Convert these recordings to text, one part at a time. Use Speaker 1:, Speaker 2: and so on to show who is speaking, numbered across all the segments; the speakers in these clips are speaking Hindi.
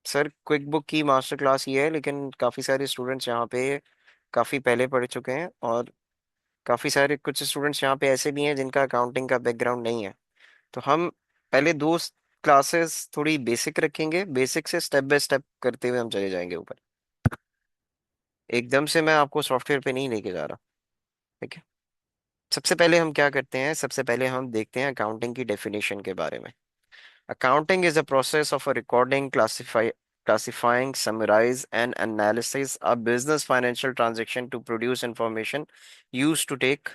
Speaker 1: सर क्विक बुक की मास्टर क्लास ये है, लेकिन काफ़ी सारे स्टूडेंट्स यहाँ पे काफ़ी पहले पढ़ चुके हैं, और काफ़ी सारे कुछ स्टूडेंट्स यहाँ पे ऐसे भी हैं जिनका अकाउंटिंग का बैकग्राउंड नहीं है। तो हम पहले दो क्लासेस थोड़ी बेसिक रखेंगे, बेसिक से स्टेप बाय स्टेप करते हुए हम चले जाएंगे ऊपर। एकदम से मैं आपको सॉफ्टवेयर पे नहीं लेके जा रहा। ठीक है। सबसे पहले हम क्या करते हैं, सबसे पहले हम देखते हैं अकाउंटिंग की डेफिनेशन के बारे में। Accounting is a process of a recording, classifying, summarize, and analysis a business financial transaction to produce information used to take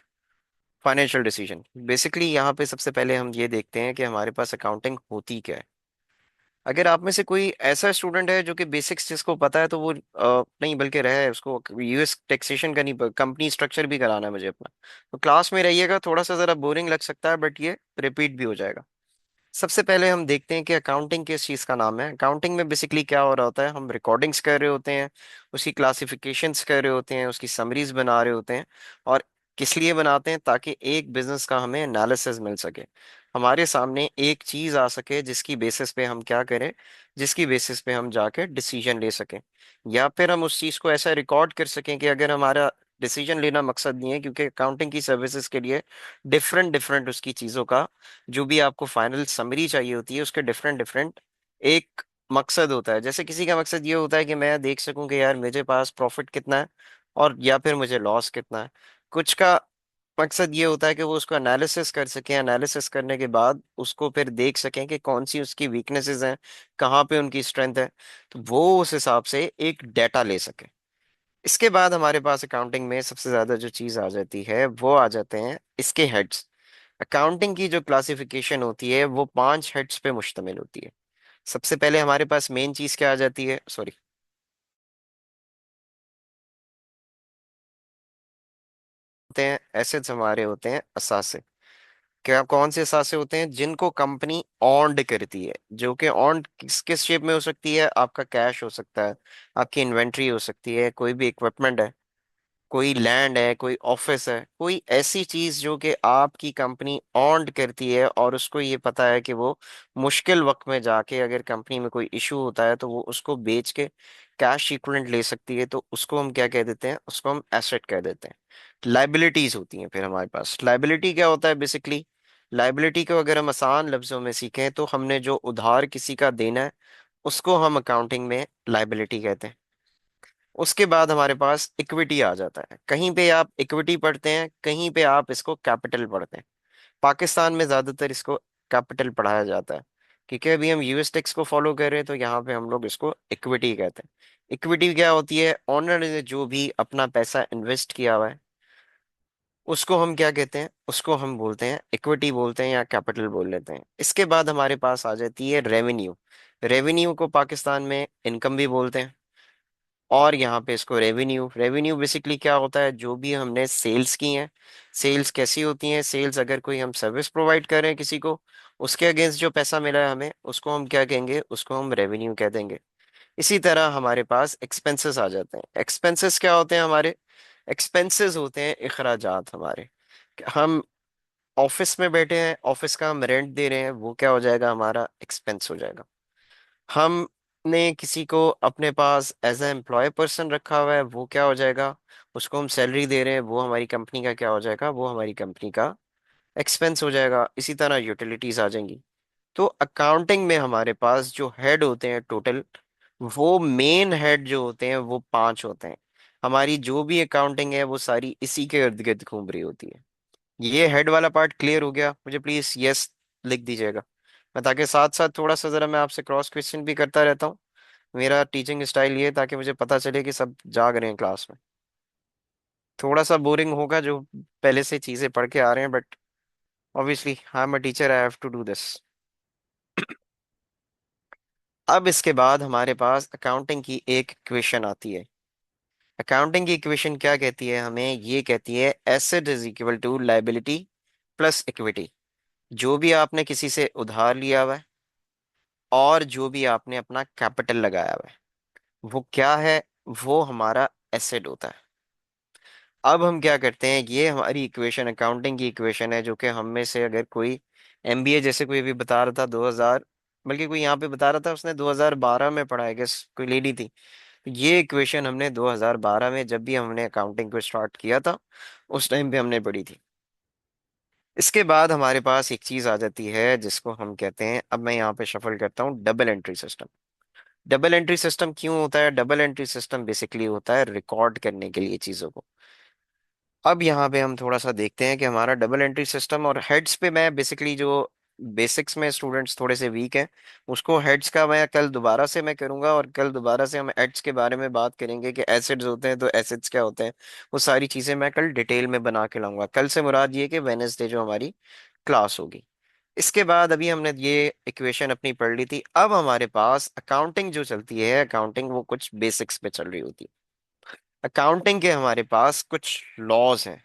Speaker 1: financial decision. Basically, यहाँ पे सबसे पहले हम ये देखते हैं कि हमारे पास अकाउंटिंग होती क्या है। अगर आप में से कोई ऐसा स्टूडेंट है जो कि बेसिक्स जिसको पता है, तो वो नहीं बल्कि रहा है, उसको यूएस टैक्सेशन का नहीं, कंपनी स्ट्रक्चर भी कराना है मुझे अपना, तो क्लास में रहिएगा। थोड़ा सा जरा बोरिंग लग सकता है, बट ये रिपीट भी हो जाएगा। सबसे पहले हम देखते हैं कि अकाउंटिंग किस चीज़ का नाम है। अकाउंटिंग में बेसिकली क्या हो रहा होता है, हम रिकॉर्डिंग्स कर रहे होते हैं, उसकी क्लासिफिकेशंस कर रहे होते हैं, उसकी समरीज बना रहे होते हैं। और किस लिए बनाते हैं? ताकि एक बिजनेस का हमें एनालिसिस मिल सके, हमारे सामने एक चीज़ आ सके जिसकी बेसिस पे हम क्या करें, जिसकी बेसिस पे हम जाके डिसीजन ले सकें। या फिर हम उस चीज़ को ऐसा रिकॉर्ड कर सकें कि अगर हमारा डिसीजन लेना मकसद नहीं है, क्योंकि अकाउंटिंग की सर्विसेज के लिए डिफरेंट डिफरेंट उसकी चीज़ों का, जो भी आपको फाइनल समरी चाहिए होती है, उसके डिफरेंट डिफरेंट एक मकसद होता है। जैसे किसी का मकसद ये होता है कि मैं देख सकूं कि यार मेरे पास प्रॉफिट कितना है, और या फिर मुझे लॉस कितना है। कुछ का मकसद ये होता है कि वो उसको एनालिसिस कर सकें, एनालिसिस करने के बाद उसको फिर देख सकें कि कौन सी उसकी वीकनेसेस हैं, कहाँ पे उनकी स्ट्रेंथ है, तो वो उस हिसाब से एक डेटा ले सके। इसके बाद हमारे पास अकाउंटिंग में सबसे ज्यादा जो चीज आ जाती है, वो आ जाते हैं इसके हेड्स। अकाउंटिंग की जो क्लासिफिकेशन होती है वो 5 हेड्स पे मुश्तमिल होती है। सबसे पहले हमारे पास मेन चीज क्या आ जाती है, सॉरी, होते हैं एसेट्स, हमारे होते हैं असासे। क्या कौन से असासे होते हैं? जिनको कंपनी ऑन्ड करती है, जो कि ऑन्ड किस किस शेप में हो सकती है? आपका कैश हो सकता है, आपकी इन्वेंट्री हो सकती है, कोई भी इक्विपमेंट है, कोई लैंड है, कोई ऑफिस है, कोई ऐसी चीज जो कि आपकी कंपनी ऑन्ड करती है, और उसको ये पता है कि वो मुश्किल वक्त में जाके अगर कंपनी में कोई इशू होता है तो वो उसको बेच के कैश इक्विवेलेंट ले सकती है, तो उसको हम क्या कह देते हैं? उसको हम एसेट कह देते हैं। लाइबिलिटीज होती हैं फिर हमारे पास। लाइबिलिटी क्या होता है बेसिकली? लाइबिलिटी को अगर हम आसान लफ्जों में सीखें, तो हमने जो उधार किसी का देना है, उसको हम अकाउंटिंग में लाइबिलिटी कहते हैं। उसके बाद हमारे पास इक्विटी आ जाता है। कहीं पे आप इक्विटी पढ़ते हैं, कहीं पे आप इसको कैपिटल पढ़ते हैं। पाकिस्तान में ज्यादातर इसको कैपिटल पढ़ाया जाता है, क्योंकि अभी हम यूएस टैक्स को फॉलो कर रहे हैं, तो यहाँ पे हम लोग इसको इक्विटी कहते हैं। इक्विटी क्या होती है? ऑनर ने जो भी अपना पैसा इन्वेस्ट किया हुआ है, उसको हम क्या कहते हैं? उसको हम बोलते हैं इक्विटी बोलते हैं, या कैपिटल बोल लेते हैं। इसके बाद हमारे पास आ जाती है रेवेन्यू। रेवेन्यू को पाकिस्तान में इनकम भी बोलते हैं, और यहाँ पे इसको रेवेन्यू, रेवेन्यू बेसिकली क्या होता है? जो भी हमने सेल्स की हैं। सेल्स कैसी होती हैं? सेल्स अगर कोई हम सर्विस प्रोवाइड कर रहे हैं किसी को, उसके अगेंस्ट जो पैसा मिला है हमें, उसको हम क्या कहेंगे? उसको हम रेवेन्यू कह देंगे। इसी तरह हमारे पास एक्सपेंसेस आ जाते हैं। एक्सपेंसेस क्या होते हैं हमारे? एक्सपेंसेस होते हैं अखराजात हमारे। हम ऑफिस में बैठे हैं, ऑफिस का हम रेंट दे रहे हैं, वो क्या हो जाएगा? हमारा एक्सपेंस हो जाएगा। हमने किसी को अपने पास एज ए एम्प्लॉय पर्सन रखा हुआ है, वो क्या हो जाएगा? उसको हम सैलरी दे रहे हैं, वो हमारी कंपनी का क्या हो जाएगा? वो हमारी कंपनी का एक्सपेंस हो जाएगा। इसी तरह यूटिलिटीज आ जाएंगी। तो अकाउंटिंग में हमारे पास जो हेड होते हैं टोटल, वो मेन हेड जो होते हैं वो 5 होते हैं। हमारी जो भी अकाउंटिंग है वो सारी इसी के इर्द गिर्द घूम रही होती है। ये हेड वाला पार्ट क्लियर हो गया? मुझे प्लीज यस लिख दीजिएगा, मैं ताकि साथ साथ थोड़ा सा जरा मैं आपसे क्रॉस क्वेश्चन भी करता रहता हूँ। मेरा टीचिंग स्टाइल ये है ताकि मुझे पता चले कि सब जाग रहे हैं क्लास में। थोड़ा सा बोरिंग होगा जो पहले से चीजें पढ़ के आ रहे हैं, but obviously I am a teacher, I have to do this. अब इसके बाद हमारे पास अकाउंटिंग की एक इक्वेशन आती है। अकाउंटिंग की इक्वेशन क्या कहती है हमें? ये कहती है asset is equal to liability plus equity. जो भी आपने किसी से उधार लिया हुआ है, और जो भी आपने अपना कैपिटल लगाया हुआ है, वो क्या है? वो हमारा एसेट होता है। अब हम क्या करते हैं, ये हमारी इक्वेशन अकाउंटिंग की इक्वेशन है, जो कि हम में से अगर कोई एमबीए जैसे कोई भी बता रहा था 2000, बल्कि कोई यहाँ पे बता रहा था उसने 2012 में पढ़ा है, गेस कोई लेडी थी। ये इक्वेशन हमने 2012 में जब भी हमने अकाउंटिंग को स्टार्ट किया था उस टाइम पे हमने पढ़ी थी। इसके बाद हमारे पास एक चीज आ जाती है जिसको हम कहते हैं, अब मैं यहाँ पे शफल करता हूँ, double entry system. Double entry system क्यों होता है? डबल एंट्री सिस्टम बेसिकली होता है रिकॉर्ड करने के लिए चीजों को। अब यहाँ पे हम थोड़ा सा देखते हैं कि हमारा डबल एंट्री सिस्टम और हेड्स पे, मैं बेसिकली जो बेसिक्स में स्टूडेंट्स थोड़े से वीक हैं, उसको हेड्स का मैं कल दोबारा से मैं करूंगा, और कल दोबारा से हम हेड्स के बारे में बात करेंगे कि एसिड्स होते हैं तो एसिड्स क्या होते हैं। वो सारी चीजें मैं कल डिटेल में बना के लाऊंगा। कल से मुराद ये कि वेनेसडे जो हमारी क्लास होगी। इसके बाद अभी हमने ये इक्वेशन अपनी पढ़ ली थी, अब हमारे पास अकाउंटिंग जो चलती है, अकाउंटिंग वो कुछ बेसिक्स पे चल रही होती है। अकाउंटिंग के हमारे पास कुछ लॉज हैं।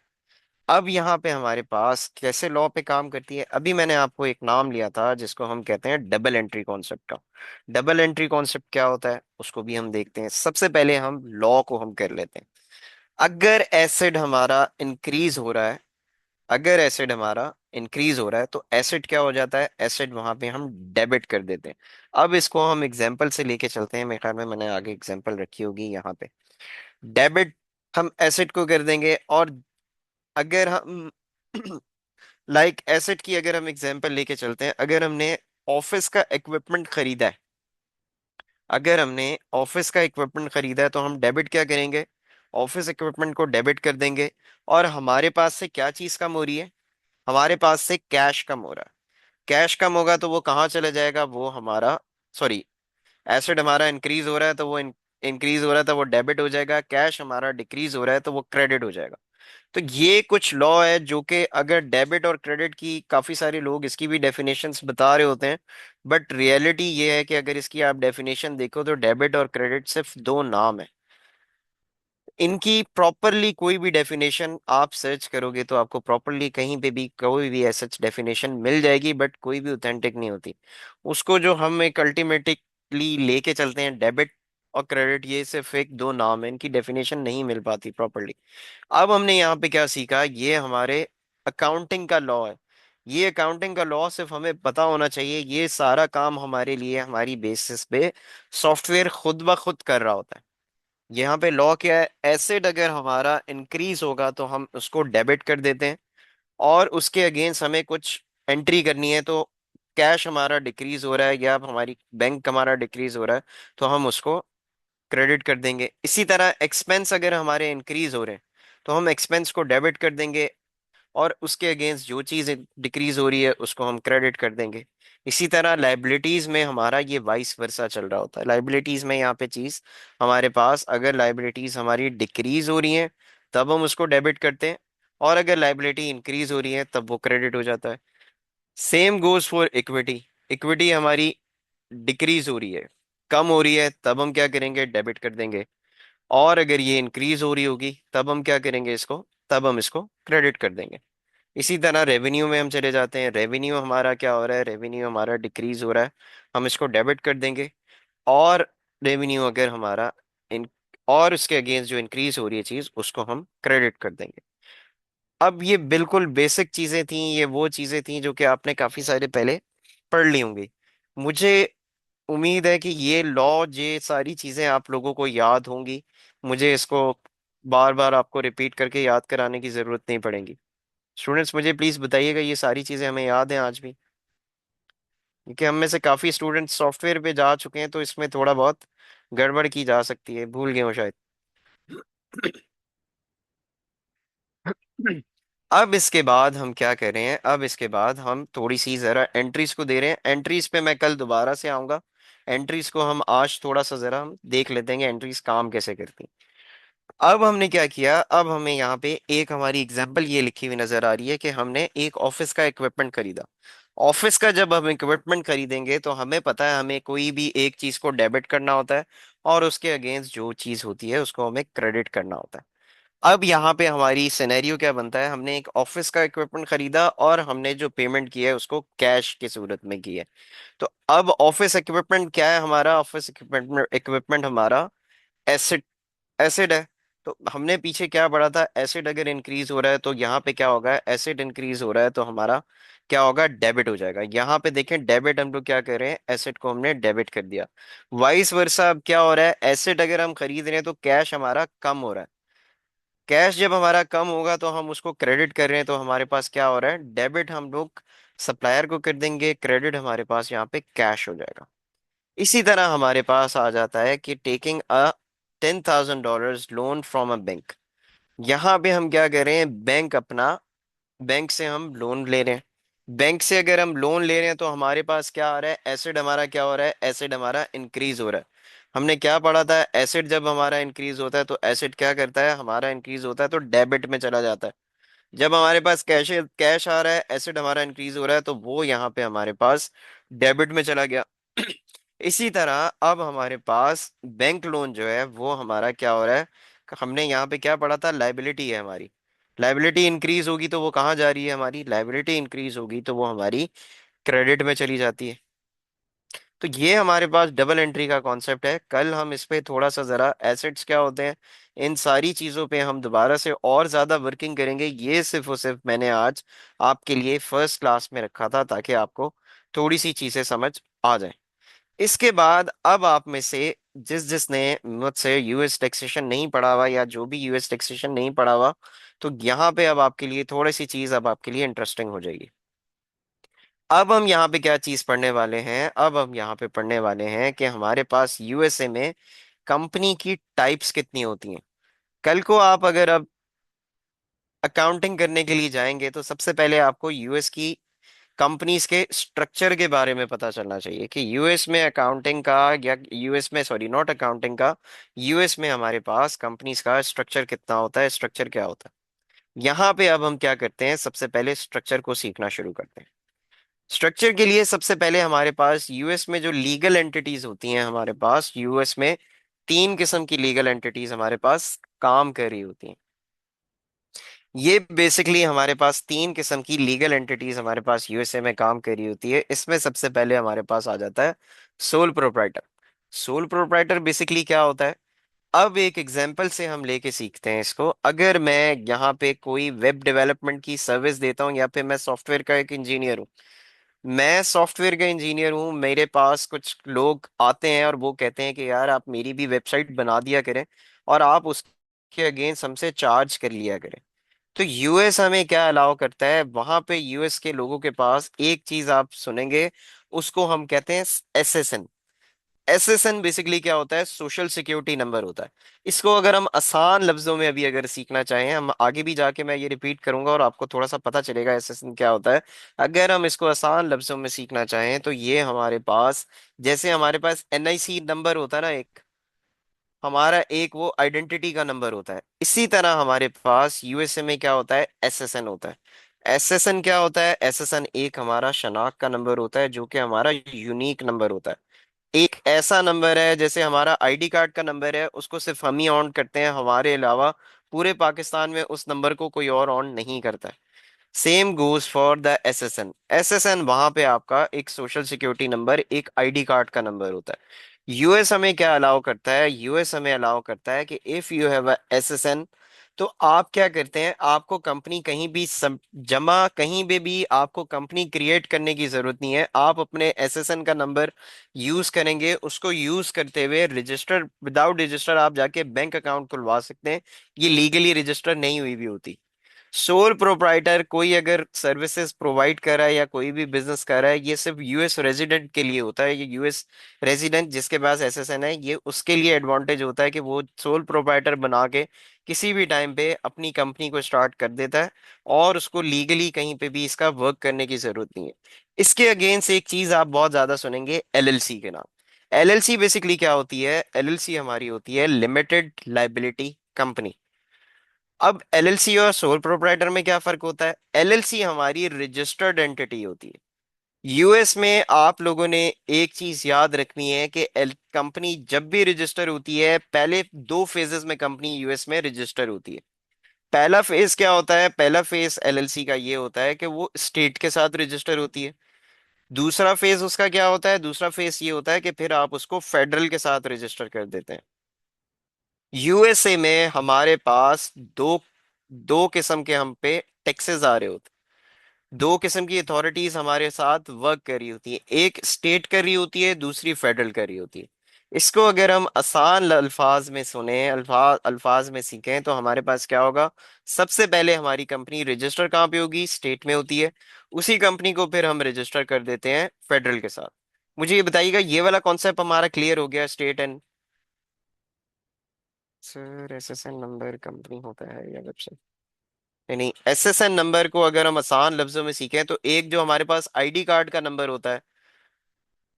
Speaker 1: अब यहाँ पे हमारे पास कैसे लॉ पे काम करती है, अभी मैंने आपको एक नाम लिया था जिसको हम कहते हैं डबल एंट्री कॉन्सेप्ट का। डबल एंट्री कॉन्सेप्ट क्या होता है उसको भी हम देखते हैं। सबसे पहले हम लॉ को हम कर लेते हैं। अगर एसिड हमारा इंक्रीज हो रहा है, अगर एसिड हमारा इंक्रीज हो रहा है तो एसिड क्या हो जाता है, एसिड वहां पे हम डेबिट कर देते हैं। अब इसको हम एग्जाम्पल से लेके चलते हैं, मेरे ख्याल में मैंने आगे एग्जाम्पल रखी होगी यहाँ पे। डेबिट हम एसिड को कर देंगे। और अगर हम एसिड की अगर हम एग्जांपल लेके चलते हैं, अगर हमने ऑफिस का इक्विपमेंट खरीदा है, अगर हमने ऑफिस का इक्विपमेंट खरीदा है तो हम डेबिट क्या करेंगे, ऑफिस इक्विपमेंट को डेबिट कर देंगे। और हमारे पास से क्या चीज कम हो रही है, हमारे पास से कैश कम हो रहा है। कैश कम होगा तो वो कहाँ चला जाएगा, वो हमारा, सॉरी, एसिड हमारा इंक्रीज हो रहा है तो वो इंक्रीज हो रहा था वो डेबिट हो जाएगा, कैश हमारा डिक्रीज हो रहा है तो वो क्रेडिट हो जाएगा। तो ये कुछ लॉ है जो कि अगर डेबिट और क्रेडिट की काफी सारे लोग इसकी भी डेफिनेशंस बता रहे होते हैं, बट रियलिटी ये है कि अगर इसकी आप डेफिनेशन देखो तो डेबिट और क्रेडिट सिर्फ दो नाम है। इनकी प्रॉपरली कोई भी डेफिनेशन आप सर्च करोगे तो आपको प्रॉपरली कहीं पे भी कोई भी ऐसा डेफिनेशन मिल जाएगी, बट कोई भी ऑथेंटिक नहीं होती। उसको जो हम एक अल्टीमेटली लेके चलते हैं, डेबिट और क्रेडिट, ये सिर्फ एक दो नाम है, इनकी डेफिनेशन नहीं मिल पाती प्रॉपरली। अब हमने यहाँ पे क्या सीखा, ये हमारे अकाउंटिंग का लॉ है। ये अकाउंटिंग का लॉ सिर्फ हमें पता होना चाहिए, ये सारा काम हमारे लिए हमारी बेसिस पे सॉफ्टवेयर खुद ब खुद कर रहा होता है। यहाँ पे लॉ क्या है, एसिड अगर हमारा इंक्रीज होगा तो हम उसको डेबिट कर देते हैं, और उसके अगेंस्ट हमें कुछ एंट्री करनी है तो कैश हमारा डिक्रीज हो रहा है या हमारी बैंक हमारा डिक्रीज हो रहा है तो हम उसको क्रेडिट कर देंगे। इसी तरह एक्सपेंस अगर हमारे इंक्रीज हो रहे हैं तो हम एक्सपेंस को डेबिट कर देंगे, और उसके अगेंस्ट जो चीज डिक्रीज हो रही है उसको हम क्रेडिट कर देंगे। इसी तरह लाइबिलिटीज में हमारा ये वाइस वर्सा चल रहा होता है। लाइबिलिटीज में यहाँ पे चीज हमारे पास, अगर लाइबिलिटीज हमारी डिक्रीज हो रही हैं तब हम उसको डेबिट करते हैं, और अगर लाइबिलिटी इंक्रीज हो रही है तब वो क्रेडिट हो जाता है। Same goes for equity. Equity हमारी डिक्रीज हो रही है, कम हो रही है, तब हम क्या करेंगे, डेबिट कर देंगे। और अगर ये इंक्रीज हो रही होगी तब हम क्या करेंगे, इसको, तब हम इसको क्रेडिट कर देंगे। इसी तरह रेवेन्यू में हम चले जाते हैं। रेवेन्यू हमारा क्या हो रहा है, रेवेन्यू हमारा डिक्रीज हो रहा है, हम इसको डेबिट कर देंगे। और रेवेन्यू अगर हमारा इन और उसके अगेंस्ट जो इंक्रीज हो रही है चीज, उसको हम क्रेडिट कर देंगे। अब ये बिल्कुल बेसिक चीजें थी, ये वो चीजें थी जो कि आपने काफी सारे पहले पढ़ ली होंगी। मुझे उम्मीद है कि ये लॉ, ये सारी चीजें आप लोगों को याद होंगी। मुझे इसको बार बार आपको रिपीट करके याद कराने की जरूरत नहीं पड़ेगी। स्टूडेंट्स मुझे प्लीज बताइएगा ये सारी चीजें हमें याद हैं आज भी, क्योंकि हम में से काफी स्टूडेंट्स सॉफ्टवेयर पे जा चुके हैं तो इसमें थोड़ा बहुत गड़बड़ की जा सकती है, भूल गए हो शायद। अब इसके बाद हम क्या कर रहे हैं, अब इसके बाद हम थोड़ी सी जरा एंट्रीज को दे रहे हैं। एंट्रीज पे मैं कल दोबारा से आऊंगा। एंट्रीज को हम आज थोड़ा सा जरा हम देख लेते हैं कि एंट्रीज काम कैसे करती हैं। अब हमने क्या किया, अब हमें यहाँ पे एक हमारी एग्जांपल ये लिखी हुई नजर आ रही है कि हमने एक ऑफिस का इक्विपमेंट खरीदा। ऑफिस का जब हम इक्विपमेंट खरीदेंगे तो हमें पता है हमें कोई भी एक चीज को डेबिट करना होता है, और उसके अगेंस्ट जो चीज होती है उसको हमें क्रेडिट करना होता है। अब यहाँ पे हमारी सिनेरियो क्या बनता है, हमने एक ऑफिस का इक्विपमेंट खरीदा और हमने जो पेमेंट की है उसको कैश की सूरत में की है। तो अब ऑफिस इक्विपमेंट क्या है, हमारा ऑफिस इक्विपमेंट इक्विपमेंट हमारा एसिड, एसिड है। तो हमने पीछे क्या पढ़ा था, एसिड अगर इंक्रीज हो रहा है तो यहाँ पे क्या होगा, एसिड इंक्रीज हो रहा है तो हमारा क्या होगा, डेबिट हो जाएगा। यहाँ पे देखें डेबिट, हम लोग क्या कर रहे हैं, एसिड को हमने डेबिट कर दिया। वाइस वर्सा अब क्या हो रहा है, एसिड अगर हम खरीद रहे हैं तो कैश हमारा कम हो रहा है। कैश जब हमारा कम होगा तो हम उसको क्रेडिट कर रहे हैं, तो हमारे पास क्या हो रहा है, डेबिट हम लोग सप्लायर को कर देंगे, क्रेडिट हमारे पास यहाँ पे कैश हो जाएगा। इसी तरह हमारे पास आ जाता है कि taking a $10,000 loan from a bank. यहाँ पे हम क्या कर रहे हैं, बैंक से हम लोन ले रहे हैं। बैंक से अगर हम लोन ले रहे हैं तो हमारे पास क्या आ रहा है, एसिड हमारा क्या हो रहा है, एसिड हमारा इंक्रीज हो रहा है। हमने क्या पढ़ा था, एसिड जब हमारा इंक्रीज होता है तो एसिड क्या करता है, हमारा इंक्रीज होता है तो डेबिट में चला जाता है। जब हमारे पास कैश कैश आ रहा है, एसिड हमारा इंक्रीज हो रहा है तो वो यहाँ पे हमारे पास डेबिट में चला गया। इसी तरह अब हमारे पास बैंक लोन जो है वो हमारा क्या हो रहा है, हमने यहाँ पे क्या पढ़ा था, लाइबिलिटी है हमारी। लाइबिलिटी इंक्रीज होगी तो वो कहाँ जा रही है, हमारी लाइबिलिटी इंक्रीज होगी तो वो हमारी क्रेडिट में चली जाती है। तो ये हमारे पास डबल एंट्री का कॉन्सेप्ट है। कल हम इस पे थोड़ा सा जरा एसेट्स क्या होते हैं, इन सारी चीजों पे हम दोबारा से और ज्यादा वर्किंग करेंगे। ये सिर्फ और सिर्फ मैंने आज आपके लिए फर्स्ट क्लास में रखा था ताकि आपको थोड़ी सी चीजें समझ आ जाए। इसके बाद अब आप में से जिसने मुझसे यूएस टैक्सेशन नहीं पढ़ा हुआ या जो भी यूएस टैक्सेशन नहीं पढ़ा हुआ, तो यहाँ पे अब आपके लिए थोड़ी सी चीज अब आपके लिए इंटरेस्टिंग हो जाएगी। अब हम यहाँ पे क्या चीज पढ़ने वाले हैं, अब हम यहाँ पे पढ़ने वाले हैं कि हमारे पास यूएसए में कंपनी की टाइप्स कितनी होती हैं। कल को आप अगर अब अकाउंटिंग करने के लिए जाएंगे तो सबसे पहले आपको यूएस की कंपनीज के स्ट्रक्चर के बारे में पता चलना चाहिए कि यूएस में अकाउंटिंग का, या यूएस में सॉरी नॉट अकाउंटिंग का, यूएस में हमारे पास कंपनीज का स्ट्रक्चर कितना होता है, स्ट्रक्चर क्या होता है। यहाँ पे अब हम क्या करते हैं, सबसे पहले स्ट्रक्चर को सीखना शुरू करते हैं। स्ट्रक्चर के लिए सबसे पहले हमारे पास यूएस में जो लीगल एंटिटीज होती हैं, हमारे पास यूएस में तीन किस्म की लीगल एंटिटीज हमारे पास काम कर रही होती हैं। ये बेसिकली हमारे पास तीन किस्म की लीगल एंटिटीज हमारे पास यूएसए में काम कर रही होती है। इसमें सबसे पहले हमारे पास आ जाता है sole proprietor. Sole proprietor basically क्या होता है, अब एक एग्जांपल से हम लेके सीखते हैं इसको। अगर मैं यहाँ पे कोई वेब डेवलपमेंट की सर्विस देता हूँ या फिर मैं सॉफ्टवेयर का एक इंजीनियर हूँ, मैं सॉफ्टवेयर का इंजीनियर हूँ, मेरे पास कुछ लोग आते हैं और वो कहते हैं कि यार आप मेरी भी वेबसाइट बना दिया करें और आप उसके अगेंस्ट हमसे चार्ज कर लिया करें। तो यूएस हमें क्या अलाउ करता है, वहां पे यूएस के लोगों के पास एक चीज आप सुनेंगे, उसको हम कहते हैं एसएसएन। एसएसएन बेसिकली क्या होता है, सोशल सिक्योरिटी नंबर होता है। इसको अगर हम आसान लफ्जों में अभी अगर सीखना चाहें, हम आगे भी जाके मैं ये रिपीट करूंगा और आपको थोड़ा सा पता चलेगा एसएसएन क्या होता है। अगर हम इसको आसान लफ्जों में सीखना चाहें तो ये हमारे पास, जैसे हमारे पास एनआईसी नंबर होता है ना एक, हमारा एक वो आइडेंटिटी का नंबर होता है, इसी तरह हमारे पास यूएसए में क्या होता है, एसएसएन होता है। एसएसएन क्या होता है, एसएसएन एक हमारा शनाख्त का नंबर होता है जो कि हमारा यूनिक नंबर होता है। एक ऐसा नंबर है जैसे हमारा आईडी कार्ड का नंबर है, उसको सिर्फ हम ही ऑन करते हैं, हमारे अलावा पूरे पाकिस्तान में उस नंबर को कोई और ऑन नहीं करता है। Same goes for the SSN. SSN वहां पे आपका एक सोशल सिक्योरिटी नंबर, एक आईडी कार्ड का नंबर होता है। यूएस हमें क्या अलाउ करता है, यूएस हमें अलाउ करता है कि if you have a SSN, तो आप क्या करते हैं, आपको कंपनी कहीं भी जमा कहीं भी आपको कंपनी क्रिएट करने की जरूरत नहीं है। आप अपने एसएसएन का नंबर यूज करेंगे, उसको यूज करते हुए रजिस्टर, विदाउट रजिस्टर आप जाके बैंक अकाउंट खुलवा सकते हैं। ये लीगली रजिस्टर नहीं हुई भी होती। सोल प्रोप्राइटर कोई अगर सर्विसेज प्रोवाइड कर रहा है या कोई भी बिजनेस कर रहा है, ये सिर्फ यूएस रेजिडेंट के लिए होता है। ये यूएस रेजिडेंट जिसके पास एसएसएन है, ये उसके लिए एडवांटेज होता है कि वो सोल प्रोप्राइटर बना के किसी भी टाइम पे अपनी कंपनी को स्टार्ट कर देता है और उसको लीगली कहीं पे भी इसका वर्क करने की जरूरत नहीं है। इसके अगेंस्ट एक चीज आप बहुत ज्यादा सुनेंगे, एलएलसी के नाम। एलएलसी बेसिकली क्या होती है, एलएलसी हमारी होती है लिमिटेड लाइबिलिटी कंपनी। अब एलएलसी और सोल प्रोप्राइटर में क्या फर्क होता है, एलएलसी हमारी रजिस्टर्ड एंटिटी होती है। यूएस में आप लोगों ने एक चीज याद रखनी है कि कंपनी जब भी रजिस्टर होती है, पहले दो फेजेस में कंपनी यूएस में रजिस्टर होती है। पहला फेज क्या होता है, पहला फेज एलएलसी का ये होता है कि वो स्टेट के साथ रजिस्टर होती है। दूसरा फेज उसका क्या होता है, दूसरा फेज ये होता है कि फिर आप उसको फेडरल के साथ रजिस्टर कर देते हैं। यूएसए में हमारे पास दो दो किस्म के हम पे टैक्सेस आ रहे होते, दो किस्म की अथॉरिटीज हमारे साथ वर्क कर रही होती है, एक स्टेट कर रही होती है, दूसरी फेडरल कर रही होती है। इसको अगर हम आसान अल्फाज में सुने, अल्फाज अल्फाज में सीखें, तो हमारे पास क्या होगा? सबसे पहले हमारी कंपनी रजिस्टर कहाँ पे होगी? स्टेट में होती है। उसी कंपनी को फिर हम रजिस्टर कर देते हैं फेडरल के साथ। मुझे ये बताइएगा, ये वाला कॉन्सेप्ट हमारा क्लियर हो गया? State and sir, SSN number company होता है या वेबसाइट? नहीं नहीं, एसएसएन नंबर को अगर हम आसान लफ्जों में सीखें तो एक जो हमारे पास आईडी कार्ड का नंबर होता है,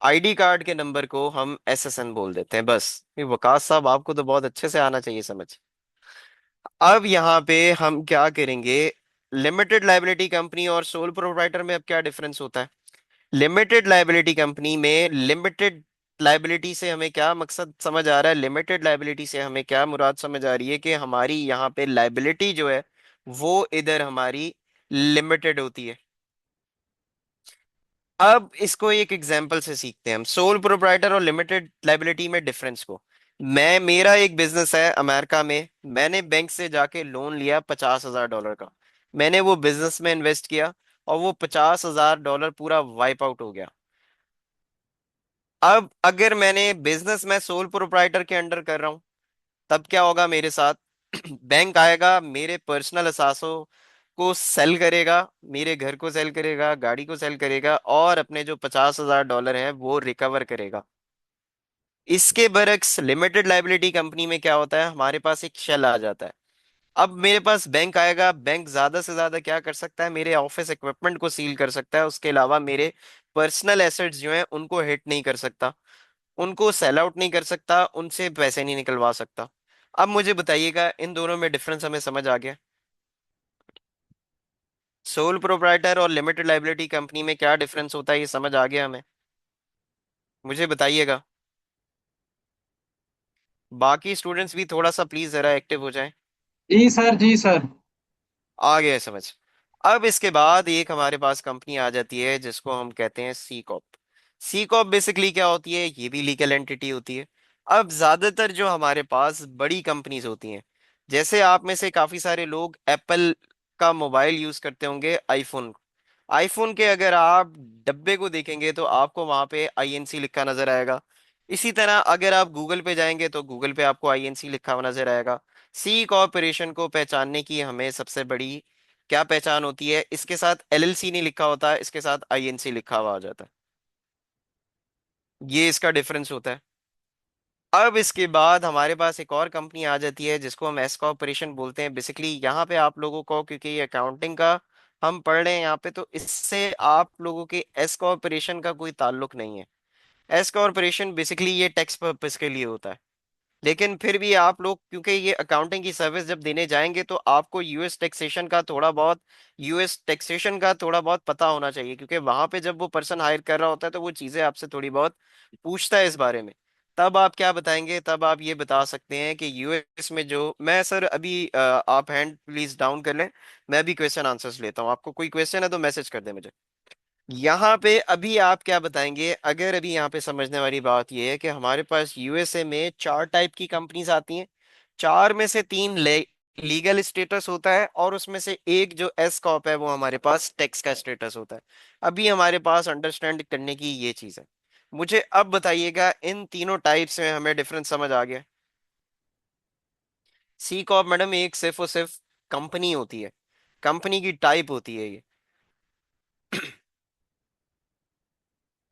Speaker 1: आईडी कार्ड के नंबर को हम एसएसएन बोल देते हैं बस। ये वकास साहब, आपको तो बहुत अच्छे से आना चाहिए समझ। अब यहाँ पे हम क्या करेंगे? लिमिटेड लाइबिलिटी कंपनी और सोल प्रोप्राइटर में अब क्या डिफरेंस होता है? लिमिटेड लाइबिलिटी कंपनी में लिमिटेड लाइबिलिटी से हमें क्या मकसद समझ आ रहा है? लिमिटेड लाइबिलिटी से हमें क्या मुराद समझ आ रही है कि हमारी यहाँ पे लाइबिलिटी जो है वो इधर हमारी लिमिटेड होती है। अब इसको एक एग्जांपल से सीखते हैं हम, सोल प्रोप्राइटर और लिमिटेड लाइबिलिटी में डिफरेंस को। मेरा एक बिजनेस है अमेरिका में, मैंने बैंक से जाके लोन लिया $50,000 का। मैंने वो बिजनेस में इन्वेस्ट किया और वो $50,000 पूरा वाइप आउट हो गया। अब अगर मैंने बिजनेस में सोल प्रोप्राइटर के अंडर कर रहा हूं, तब क्या होगा मेरे साथ? बैंक आएगा, मेरे पर्सनल असासों को सेल करेगा, मेरे घर को सेल करेगा, गाड़ी को सेल करेगा, और अपने जो $50,000 हैं वो रिकवर करेगा। इसके बरक्स लिमिटेड लाइबिलिटी कंपनी में क्या होता है? हमारे पास एक शेल आ जाता है। अब मेरे पास बैंक आएगा, बैंक ज्यादा से ज्यादा क्या कर सकता है? मेरे ऑफिस इक्विपमेंट को सील कर सकता है, उसके अलावा मेरे पर्सनल एसेट्स जो हैं उनको हिट नहीं कर सकता, उनको सेल आउट नहीं कर सकता, उनसे पैसे नहीं निकलवा सकता। अब मुझे बताइएगा, इन दोनों में डिफरेंस हमें समझ आ गया? सोल प्रोप्राइटर और लिमिटेड लाइबिलिटी कंपनी में क्या डिफरेंस होता है, ये समझ आ गया हमें? मुझे बताइएगा। बाकी स्टूडेंट्स भी थोड़ा सा प्लीज जरा एक्टिव हो जाएं।
Speaker 2: जी सर, जी सर।
Speaker 1: आ गया है समझ। अब इसके बाद एक हमारे पास कंपनी आ जाती है जिसको हम कहते हैं सी कॉप। सी कॉप बेसिकली क्या होती है? ये भी लीगल एंटिटी होती है। अब ज्यादातर जो हमारे पास बड़ी कंपनीज होती हैं, जैसे आप में से काफी सारे लोग एप्पल का मोबाइल यूज करते होंगे, आईफोन। आईफोन के अगर आप डब्बे को देखेंगे तो आपको वहां पे आईएनसी लिखा नजर आएगा। इसी तरह अगर आप गूगल पे जाएंगे तो गूगल पे आपको आईएनसी लिखा हुआ नजर आएगा। सी कॉर्पोरेशन को पहचानने की हमें सबसे बड़ी क्या पहचान होती है? इसके साथ एलएलसी नहीं लिखा होता, इसके साथ आईएनसी लिखा हुआ आ जाता है। ये इसका डिफरेंस होता है। अब इसके बाद हमारे पास एक और कंपनी आ जाती है जिसको हम एस कॉर्पोरेशन बोलते हैं। बेसिकली यहाँ पे आप लोगों को, क्योंकि ये अकाउंटिंग का हम पढ़ रहे हैं यहाँ पे, तो इससे आप लोगों के एस कॉर्पोरेशन का कोई ताल्लुक नहीं है। एस कॉर्पोरेशन बेसिकली ये टैक्स पर्पस के लिए होता है। लेकिन फिर भी आप लोग, क्योंकि ये अकाउंटिंग की सर्विस जब देने जाएंगे तो आपको यूएस टैक्सेशन का थोड़ा बहुत पता होना चाहिए, क्योंकि वहां पे जब वो पर्सन हायर कर रहा होता है तो वो चीजें आपसे थोड़ी बहुत पूछता है इस बारे में। तब आप क्या बताएंगे? तब आप ये बता सकते हैं कि यूएस में जो मैं सर अभी आप हैंड प्लीज डाउन कर लें, मैं अभी क्वेश्चन आंसर्स लेता हूँ। आपको कोई क्वेश्चन है तो मैसेज कर दे मुझे। यहाँ पे अभी आप क्या बताएंगे? अगर अभी यहाँ पे समझने वाली बात यह है कि हमारे पास यूएसए में चार टाइप की कंपनीज आती हैं, चार में से तीन लीगल स्टेटस होता है, और उसमें से एक जो एस कॉप है वो हमारे पास टैक्स का स्टेटस होता है। अभी हमारे पास अंडरस्टैंड करने की ये चीज है। मुझे अब बताइएगा, इन तीनों टाइप्स में हमें डिफरेंस समझ आ गया? सी कॉप मैडम एक सिर्फ और सिर्फ कंपनी होती है, कंपनी की टाइप होती है ये।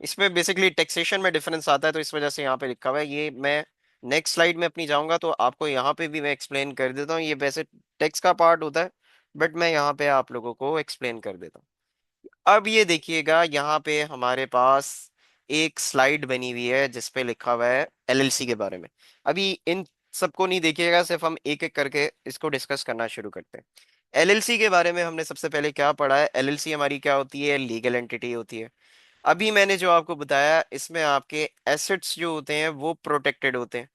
Speaker 1: इसमें बेसिकली टैक्सेशन में डिफरेंस आता है, तो इस वजह से यहाँ पे लिखा हुआ है। ये मैं नेक्स्ट स्लाइड में अपनी जाऊंगा तो आपको यहाँ पे भी मैं एक्सप्लेन कर देता हूँ। ये वैसे टैक्स का पार्ट होता है, बट मैं यहाँ पे आप लोगों को एक्सप्लेन कर देता हूँ। अब ये देखिएगा, यहाँ पे हमारे पास एक स्लाइड बनी हुई है जिसपे लिखा हुआ है एलएलसी के बारे में। अभी इन सबको नहीं देखिएगा, सिर्फ हम एक एक करके इसको डिस्कस करना शुरू करते हैं। एलएलसी के बारे में हमने सबसे पहले क्या पढ़ा है? एलएलसी हमारी क्या होती है? लीगल एंटिटी होती है। अभी मैंने जो आपको बताया, इसमें आपके एसेट्स जो होते हैं वो प्रोटेक्टेड होते हैं।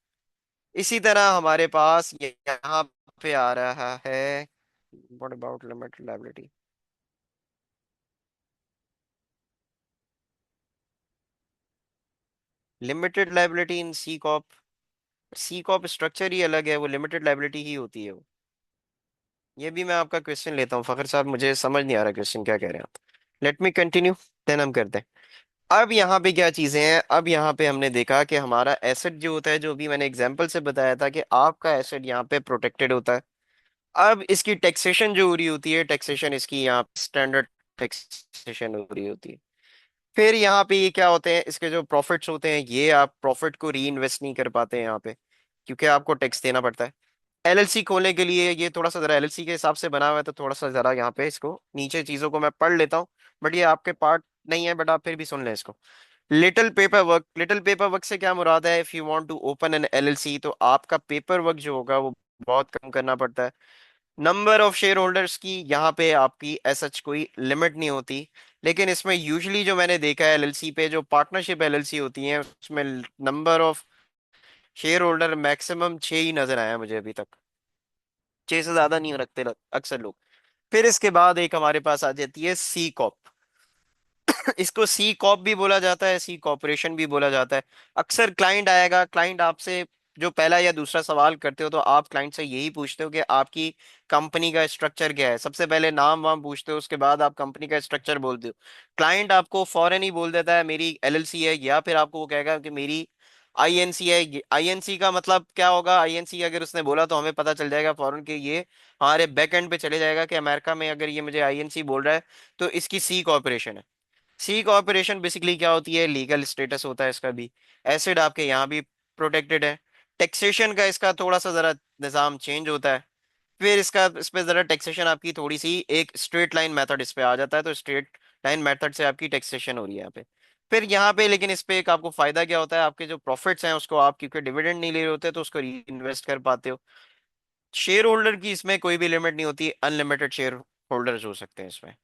Speaker 1: इसी तरह हमारे पास यहाँ पे आ रहा है, what about limited liability? Limited liability in C corp, C corp structure ही अलग है, वो लिमिटेड लाइबिलिटी ही होती है वो। ये भी मैं आपका क्वेश्चन लेता हूँ फखर साहब, मुझे समझ नहीं आ रहा क्वेश्चन क्या कह रहे हैं आप। लेट मी कंटिन्यू, देन हम करते हैं। अब यहाँ पे क्या चीजें हैं, अब यहाँ पे हमने देखा कि हमारा एसेट जो होता है, जो भी मैंने एग्जांपल से बताया था कि आपका एसेट यहाँ पे प्रोटेक्टेड होता है। अब इसकी टैक्सेशन जो हो रही होती है, टैक्सेशन इसकी यहाँ स्टैंडर्ड टैक्सेशन हो रही होती है। फिर यहाँ पे ये क्या होते हैं, इसके जो प्रॉफिट्स होते हैं, ये आप प्रॉफिट को री इन्वेस्ट नहीं कर पाते हैं यहाँ पे, क्योंकि आपको टैक्स देना पड़ता है। एलएलसी खोलने के लिए ये थोड़ा सा जरा एलएलसी के हिसाब से बना हुआ है, तो थोड़ा सा जरा यहाँ पे इसको नीचे चीजों को मैं पढ़ लेता हूँ, बट ये आपके पार्ट नहीं है, बट आप फिर भी सुन लें इसको। Little paper work, little paper work से क्या मुराद है, if you want to open an LLC तो आपका पेपर वर्क जो होगा वो बहुत कम करना पड़ता है। नंबर ऑफ शेयर होल्डर्स की यहाँ पे आपकी सच कोई लिमिट नहीं होती। लेकिन इसमें यूजुअली जो मैंने देखा है एलएलसी पे, जो पार्टनरशिप एलएलसी होती हैं, उसमें number of share holder maximum 6 ही नजर आया मुझे अभी तक। 6 से ज्यादा नहीं रखते अक्सर लोग। फिर इसके बाद एक हमारे पास आ जाती है सी कॉप। इसको सी कॉप भी बोला जाता है, सी कॉर्पोरेशन भी बोला जाता है। अक्सर क्लाइंट आएगा, क्लाइंट आपसे जो पहला या दूसरा सवाल करते हो, तो आप क्लाइंट से यही पूछते हो कि आपकी कंपनी का स्ट्रक्चर क्या है। सबसे पहले नाम वाम पूछते हो, उसके बाद आप कंपनी का स्ट्रक्चर बोलते हो। क्लाइंट आपको फौरन ही बोल देता है मेरी एलएलसी है, या फिर आपको वो कहेगा कि मेरी आईएनसी है। आईएनसी का मतलब क्या होगा, आईएनसी अगर उसने बोला तो हमें पता चल जाएगा फौरन कि ये हमारे बैक एंड पे चले जाएगा कि अमेरिका में अगर ये मुझे आईएनसी बोल रहा है तो इसकी सी कॉर्पोरेशन है। सी कॉर्पोरेशन बेसिकली क्या होती है, लीगल स्टेटस होता है इसका भी। एसिड आपके यहाँ भी प्रोटेक्टेड है। टैक्सेशन का इसका थोड़ा सा जरा निज़ाम चेंज होता है। फिर इसका इस पे जरा टैक्सेशन आपकी थोड़ी सी एक स्ट्रेट लाइन मेथड इस पे आ जाता है, तो स्ट्रेट लाइन मेथड से आपकी टैक्सेशन हो रही है यहाँ पे। फिर यहाँ पे लेकिन इस पे एक आपको फायदा क्या होता है, आपके जो प्रॉफिट्स हैं उसको आप क्योंकि डिविडेंड नहीं ले रहे होते तो उसको री इन्वेस्ट कर पाते हो। शेयर होल्डर की इसमें कोई भी लिमिट नहीं होती, अनलिमिटेड शेयर होल्डर्स हो सकते हैं इसमें।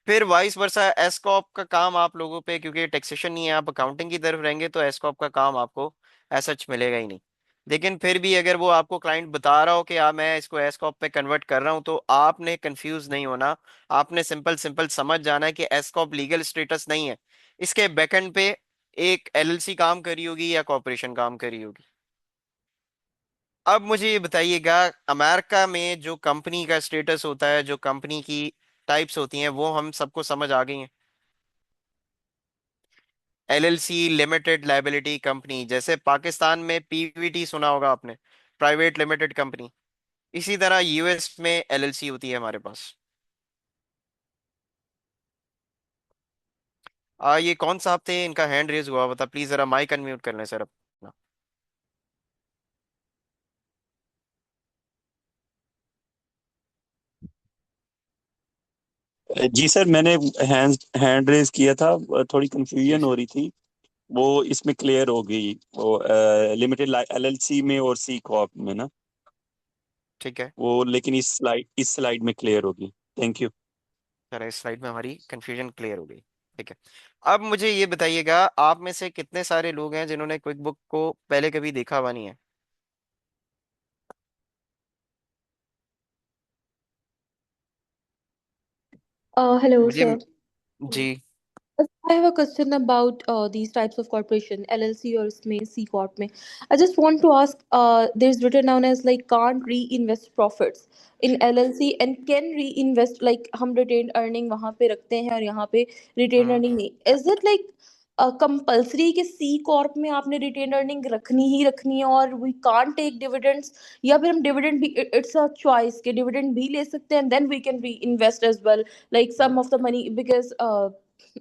Speaker 1: फिर वाइस वर्सा एसकॉप का काम आप लोगों पे, क्योंकि टैक्सेशन नहीं है, आप अकाउंटिंग की तरफ रहेंगे, तो एसकॉप का काम आपको ऐसा मिलेगा ही नहीं। लेकिन फिर भी अगर वो आपको क्लाइंट बता रहा हो कि मैं इसको एसकॉप पे कन्वर्ट कर रहा हूँ, तो आपने कंफ्यूज नहीं होना। आपने सिंपल सिंपल समझ जाना है कि एसकॉप लीगल स्टेटस नहीं है, इसके बैकएंड पे एक एलएलसी काम करी होगी या कॉर्पोरेशन काम करी होगी। अब मुझे ये बताइएगा, अमेरिका में जो कंपनी का स्टेटस होता है, जो कंपनी की टाइप्स होती हैं, वो हम सबको समझ आ गई हैं। एलएलसी, लिमिटेड लाइबिलिटी कंपनी, जैसे पाकिस्तान में पीवीटी सुना होगा आपने, प्राइवेट लिमिटेड कंपनी। इसी तरह यूएस में एलएलसी होती है हमारे पास। ये कौन साहब थे, इनका हैंड रेज हुआ बता, प्लीज जरा माइक अनम्यूट कर लें सर अपना।
Speaker 2: जी सर, मैंने हैंड हैंड रेज किया था। थोड़ी
Speaker 1: जी
Speaker 2: कंफ्यूजन हो रही थी। वो इसमें क्लियर हो गई, वो लिमिटेड एलएलसी में और सी कॉप में ना।
Speaker 1: ठीक है।
Speaker 2: वो लेकिन इस स्लाइड में क्लियर होगी। Thank you.
Speaker 1: चलो इस स्लाइड में हमारी कंफ्यूजन क्लियर हो गई। ठीक है। अब मुझे ये बताइएगा, आप में से कितने सारे लोग हैं जिन्होंने क्विक बुक को पहले कभी देखा हुआ नहीं है।
Speaker 3: Hello,
Speaker 1: मुझे,
Speaker 3: sir.
Speaker 1: Ji,
Speaker 3: I have a question about these types of corporation, LLC or इसमें C corp में. I just want to ask, there's written down as like can't reinvest profits in LLC and can reinvest, like हम retained earning वहाँ पे रखते हैं और यहाँ पे retained
Speaker 1: हम्म,
Speaker 3: earning नहीं. Is it like कंपल्सरी कि C corp में आपने retained earning रखनी ही रखनी है और we can't take dividends, या फिर हम dividend भी it's a choice कि dividend भी ले सकते हैं and then we can reinvest as well, like some of the money, because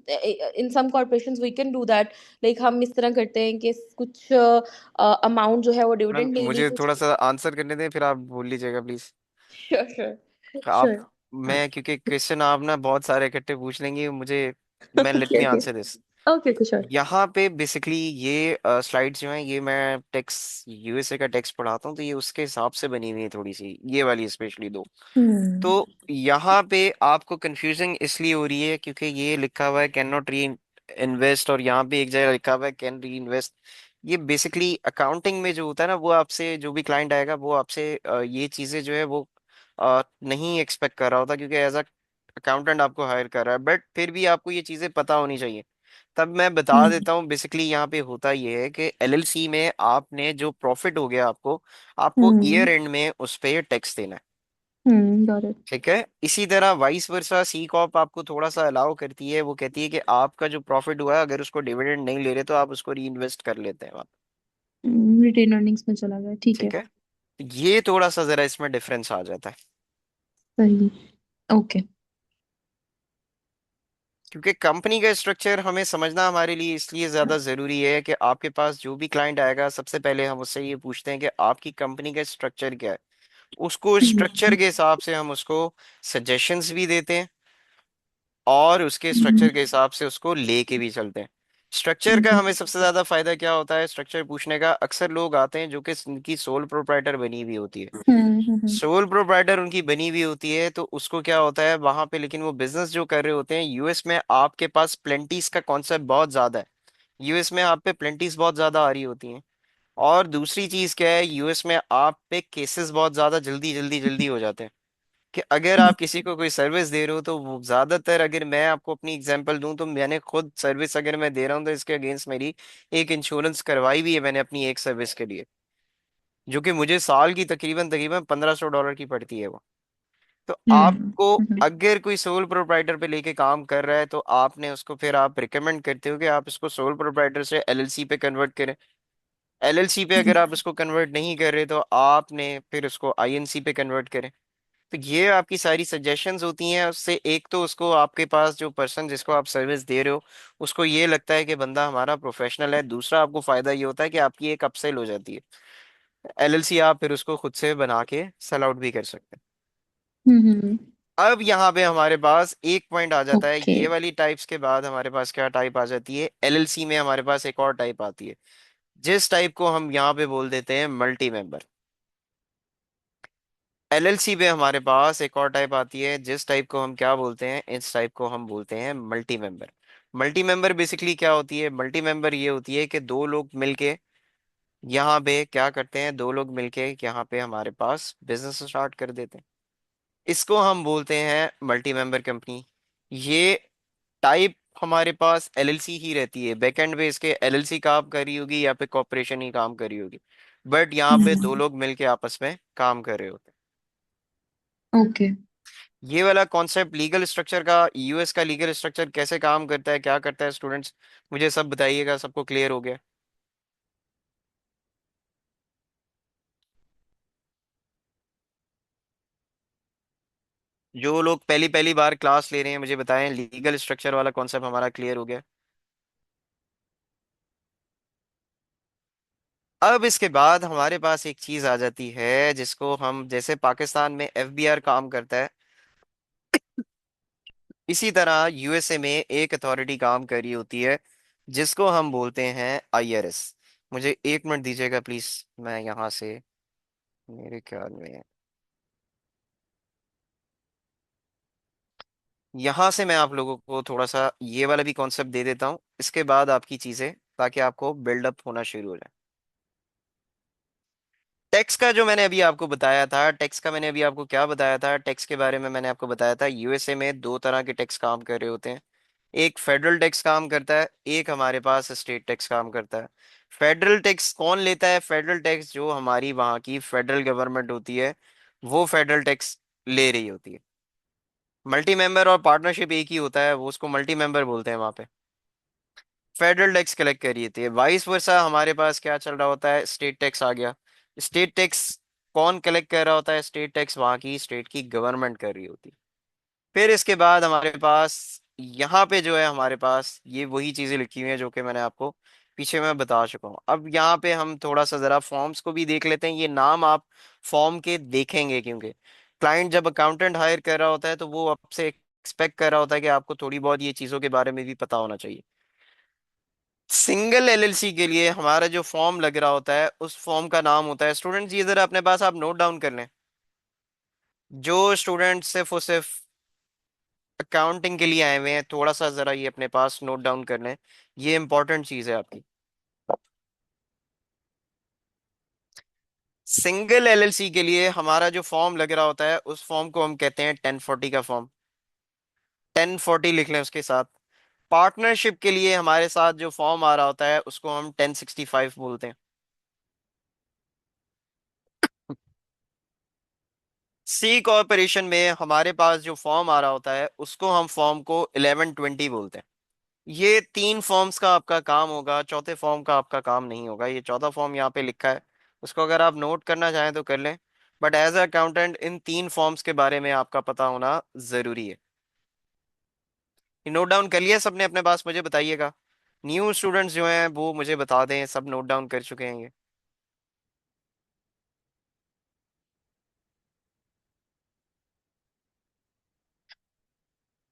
Speaker 3: in some corporations we can do that, like हम इस तरह करते हैं कि कुछ अमाउंट जो है वो
Speaker 1: मैम
Speaker 3: डिविडेंड ले ली
Speaker 1: मुझे
Speaker 3: कुछ.
Speaker 1: थोड़ा सा आंसर करने दें, फिर आप बोल लीजिएगा प्लीज।
Speaker 3: श्योर श्योर
Speaker 1: आप,
Speaker 3: श्योर.
Speaker 1: मैं क्योंकि क्वेश्चन आप ना बहुत सारे इकट्ठे पूछ लेंगे मुझे, मैं let
Speaker 3: okay
Speaker 1: me
Speaker 3: okay
Speaker 1: answer this.
Speaker 3: Okay okay sure.
Speaker 1: यहाँ पे बेसिकली ये स्लाइड्स जो हैं, ये मैं टैक्स यूएसए का टैक्स पढ़ाता हूँ, तो ये उसके हिसाब से बनी हुई है थोड़ी सी, ये वाली स्पेशली दो।
Speaker 3: हम्म.
Speaker 1: तो यहाँ पे आपको कंफ्यूजिंग इसलिए हो रही है क्योंकि ये लिखा हुआ है कैन नॉट री इन्वेस्ट, और यहाँ पे एक जगह लिखा हुआ है कैन री इन्वेस्ट। ये बेसिकली अकाउंटिंग में जो होता है ना, वो आपसे जो भी क्लाइंट आएगा वो आपसे ये चीजें जो है वो नहीं एक्सपेक्ट कर रहा होता, क्योंकि एज अ अकाउंटेंट आपको हायर कर रहा है, बट फिर भी आपको ये चीजें पता होनी चाहिए। तब मैं बता
Speaker 3: हम्म
Speaker 1: देता हूँ। बेसिकली यहाँ पे होता ये है कि एलएलसी में आपने जो प्रॉफिट हो गया आपको, आपको
Speaker 3: हम्म
Speaker 1: ईयर एंड में उस पे टैक्स देना है।
Speaker 3: Got it.
Speaker 1: ठीक है। इसी तरह वाइस वर्सा सी कॉप आपको थोड़ा सा अलाउ करती है, वो कहती है कि आपका जो प्रॉफिट हुआ है अगर उसको डिविडेंड नहीं ले रहे तो आप उसको री इन्वेस्ट कर लेते हैं वहाँ।
Speaker 3: रिटेन अर्निंग्स में चला गया, ठीक है।
Speaker 1: ठीक है। ये थोड़ा सा जरा इसमें डिफरेंस आ जाता है।
Speaker 3: सही। ओके।
Speaker 1: क्योंकि कंपनी का स्ट्रक्चर हमें समझना हमारे लिए इसलिए ज्यादा जरूरी है कि आपके पास जो भी क्लाइंट आएगा सबसे पहले हम उससे ये पूछते हैं कि आपकी कंपनी का स्ट्रक्चर क्या है। उसको स्ट्रक्चर
Speaker 3: हम्म
Speaker 1: के हिसाब से हम उसको सजेशंस भी देते हैं और उसके
Speaker 3: हम्म
Speaker 1: स्ट्रक्चर के हिसाब से उसको लेके भी चलते हैं। स्ट्रक्चर का
Speaker 3: हम्म
Speaker 1: हमें सबसे ज्यादा फायदा क्या होता है स्ट्रक्चर पूछने का, अक्सर लोग आते हैं जो कि उनकी सोल प्रोप्राइटर बनी हुई होती है।
Speaker 3: हम्म
Speaker 1: सोल प्रोप्राइटर उनकी बनी हुई होती है तो उसको क्या होता है वहां पे, लेकिन वो बिजनेस जो कर रहे होते हैं यूएस में, आपके पास प्लेंटीज का कॉन्सेप्ट बहुत ज्यादा है। यूएस में आप पे प्लेंटीज बहुत ज्यादा आ रही होती हैं। और दूसरी चीज क्या है, यूएस में आप पे केसेस बहुत ज्यादा जल्दी जल्दी जल्दी हो जाते हैं। कि अगर आप किसी को कोई सर्विस दे रहे हो तो वो ज्यादातर, अगर मैं आपको अपनी एग्जांपल दूं तो मैंने खुद सर्विस अगर मैं दे रहा हूँ तो इसके अगेंस्ट मेरी एक इंश्योरेंस करवाई भी है मैंने अपनी एक सर्विस के लिए, जो कि मुझे साल की तकरीबन तकरीबन $1500 की पड़ती है वो। तो आपको
Speaker 3: हम्म
Speaker 1: अगर कोई सोल प्रोप्राइटर पे लेके काम कर रहा है तो आपने उसको, फिर आप रिकमेंड करते हो कि आप इसको सोल प्रोप्राइटर से एलएलसी पे कन्वर्ट करें। एलएलसी पे अगर आप इसको कन्वर्ट नहीं कर रहे तो आपने फिर उसको आईएनसी पे कन्वर्ट करें। तो ये आपकी सारी सजेशंस होती हैं। उससे एक तो उसको, आपके पास जो पर्सन जिसको आप सर्विस दे रहे हो उसको ये लगता है कि बंदा हमारा प्रोफेशनल है। दूसरा आपको फायदा ये होता है कि आपकी एक अपसेल हो जाती है। एलएलसी आप फिर उसको खुद से बना के सेल आउट भी कर सकते हैं।
Speaker 3: हम्म
Speaker 1: अब यहाँ पे हमारे पास एक पॉइंट आ जाता है,
Speaker 3: ओके।
Speaker 1: ये वाली टाइप्स के बाद हमारे पास क्या टाइप आ जाती है, एलएलसी में हमारे पास एक और टाइप आती है जिस टाइप को हम यहाँ पे बोल देते हैं मल्टी मेंबर। एलएलसी पे हमारे पास एक और टाइप आती है जिस टाइप को हम क्या बोलते हैं, इस टाइप को हम बोलते हैं multi member. Multi member basically क्या होती है, मल्टी मेंबर ये होती है कि दो लोग मिलके यहाँ पे क्या करते हैं, दो लोग मिलके यहाँ पे हमारे पास बिजनेस स्टार्ट कर देते हैं। इसको हम बोलते हैं मल्टी मेंबर कंपनी। ये टाइप हमारे पास एलएलसी ही रहती है, बैकएंड पे इसके एलएलसी काम कर रही होगी या फिर कॉर्पोरेशन ही काम कर रही होगी, बट यहाँ पे दो
Speaker 3: हम्म
Speaker 1: लोग मिलके आपस में काम कर रहे होते हैं।
Speaker 3: ओके।
Speaker 1: ये वाला कॉन्सेप्ट लीगल स्ट्रक्चर का, यूएस का लीगल स्ट्रक्चर कैसे काम करता है, क्या करता है, स्टूडेंट्स मुझे सब बताइएगा, सबको क्लियर हो गया? जो लोग पहली पहली बार क्लास ले रहे हैं मुझे बताएं, लीगल स्ट्रक्चर वाला कॉन्सेप्ट हमारा क्लियर हो गया? अब इसके बाद हमारे पास एक चीज आ जाती है जिसको हम, जैसे पाकिस्तान में एफबीआर काम करता है इसी तरह यूएसए में एक अथॉरिटी काम कर रही होती है जिसको हम बोलते हैं आईआरएस। मुझे एक मिनट दीजिएगा प्लीज, मैं यहाँ से, मेरे ख्याल में यहाँ से मैं आप लोगों को थोड़ा सा ये वाला भी कॉन्सेप्ट दे देता हूँ, इसके बाद आपकी चीजें, ताकि आपको बिल्डअप होना शुरू हो जाए। टैक्स का जो मैंने अभी आपको बताया था, टैक्स का मैंने अभी आपको क्या बताया था, टैक्स के बारे में मैंने आपको बताया था यूएसए में दो तरह के टैक्स काम कर रहे होते हैं। एक फेडरल टैक्स काम करता है, एक हमारे पास स्टेट टैक्स काम करता है। फेडरल टैक्स कौन लेता है, फेडरल टैक्स जो हमारी वहाँ की फेडरल गवर्नमेंट होती है वो फेडरल टैक्स ले रही होती है। मल्टी मेंबर और पार्टनरशिप एक ही होता है, वो उसको मल्टी मेंबर बोलते हैं वहाँ पे। फेडरल टैक्स कलेक्ट करी थी, वाइस वर्सा हमारे पास क्या चल रहा होता है, स्टेट टैक्स आ गया। स्टेट टैक्स कौन कलेक्ट कर रहा होता है, स्टेट टैक्स वहाँ की स्टेट की गवर्नमेंट कर रही होती है। फिर इसके बाद हमारे पास यहाँ पे जो है, हमारे पास ये वही चीजें लिखी हुई हैं जो कि मैंने आपको पीछे मैं बता चुका हूँ। अब यहाँ पे हम थोड़ा सा जरा फॉर्म्स को भी देख लेते हैं। ये नाम आप फॉर्म के देखेंगे क्योंकि क्लाइंट जब अकाउंटेंट हायर कर रहा होता है तो वो आपसे एक्सपेक्ट कर रहा होता है कि आपको थोड़ी बहुत ये चीजों के बारे में भी पता होना चाहिए। सिंगल एलएलसी के लिए हमारा जो फॉर्म लग रहा होता है उस फॉर्म का नाम होता है, स्टूडेंट्स ये जरा अपने पास आप नोट डाउन कर लें। जो स्टूडेंट सिर्फ और सिर्फ अकाउंटिंग के लिए आए हुए हैं थोड़ा सा जरा ये अपने पास नोट डाउन कर लें, ये इंपॉर्टेंट चीज है आपकी। सिंगल एलएलसी के लिए हमारा जो फॉर्म लग रहा होता है उस फॉर्म को हम कहते हैं 1040 का फॉर्म। 1040 लिख लें उसके साथ। पार्टनरशिप के लिए हमारे साथ जो फॉर्म आ रहा होता है उसको हम 1065 बोलते हैं। सी कॉर्पोरेशन में हमारे पास जो फॉर्म आ रहा होता है उसको हम फॉर्म को 1120 बोलते हैं। ये तीन फॉर्म्स का आपका काम होगा, चौथे फॉर्म का आपका काम नहीं होगा। ये चौथा फॉर्म यहाँ पे लिखा है, उसको अगर आप नोट करना चाहें तो कर लें। But as a accountant in तीन फॉर्म्स के बारे में आपका पता होना जरूरी है। नोट डाउन कर लिया सबने अपने पास? मुझे बताइएगा, न्यू स्टूडेंट्स जो हैं वो मुझे बता दें सब नोट डाउन कर चुके हैं ये।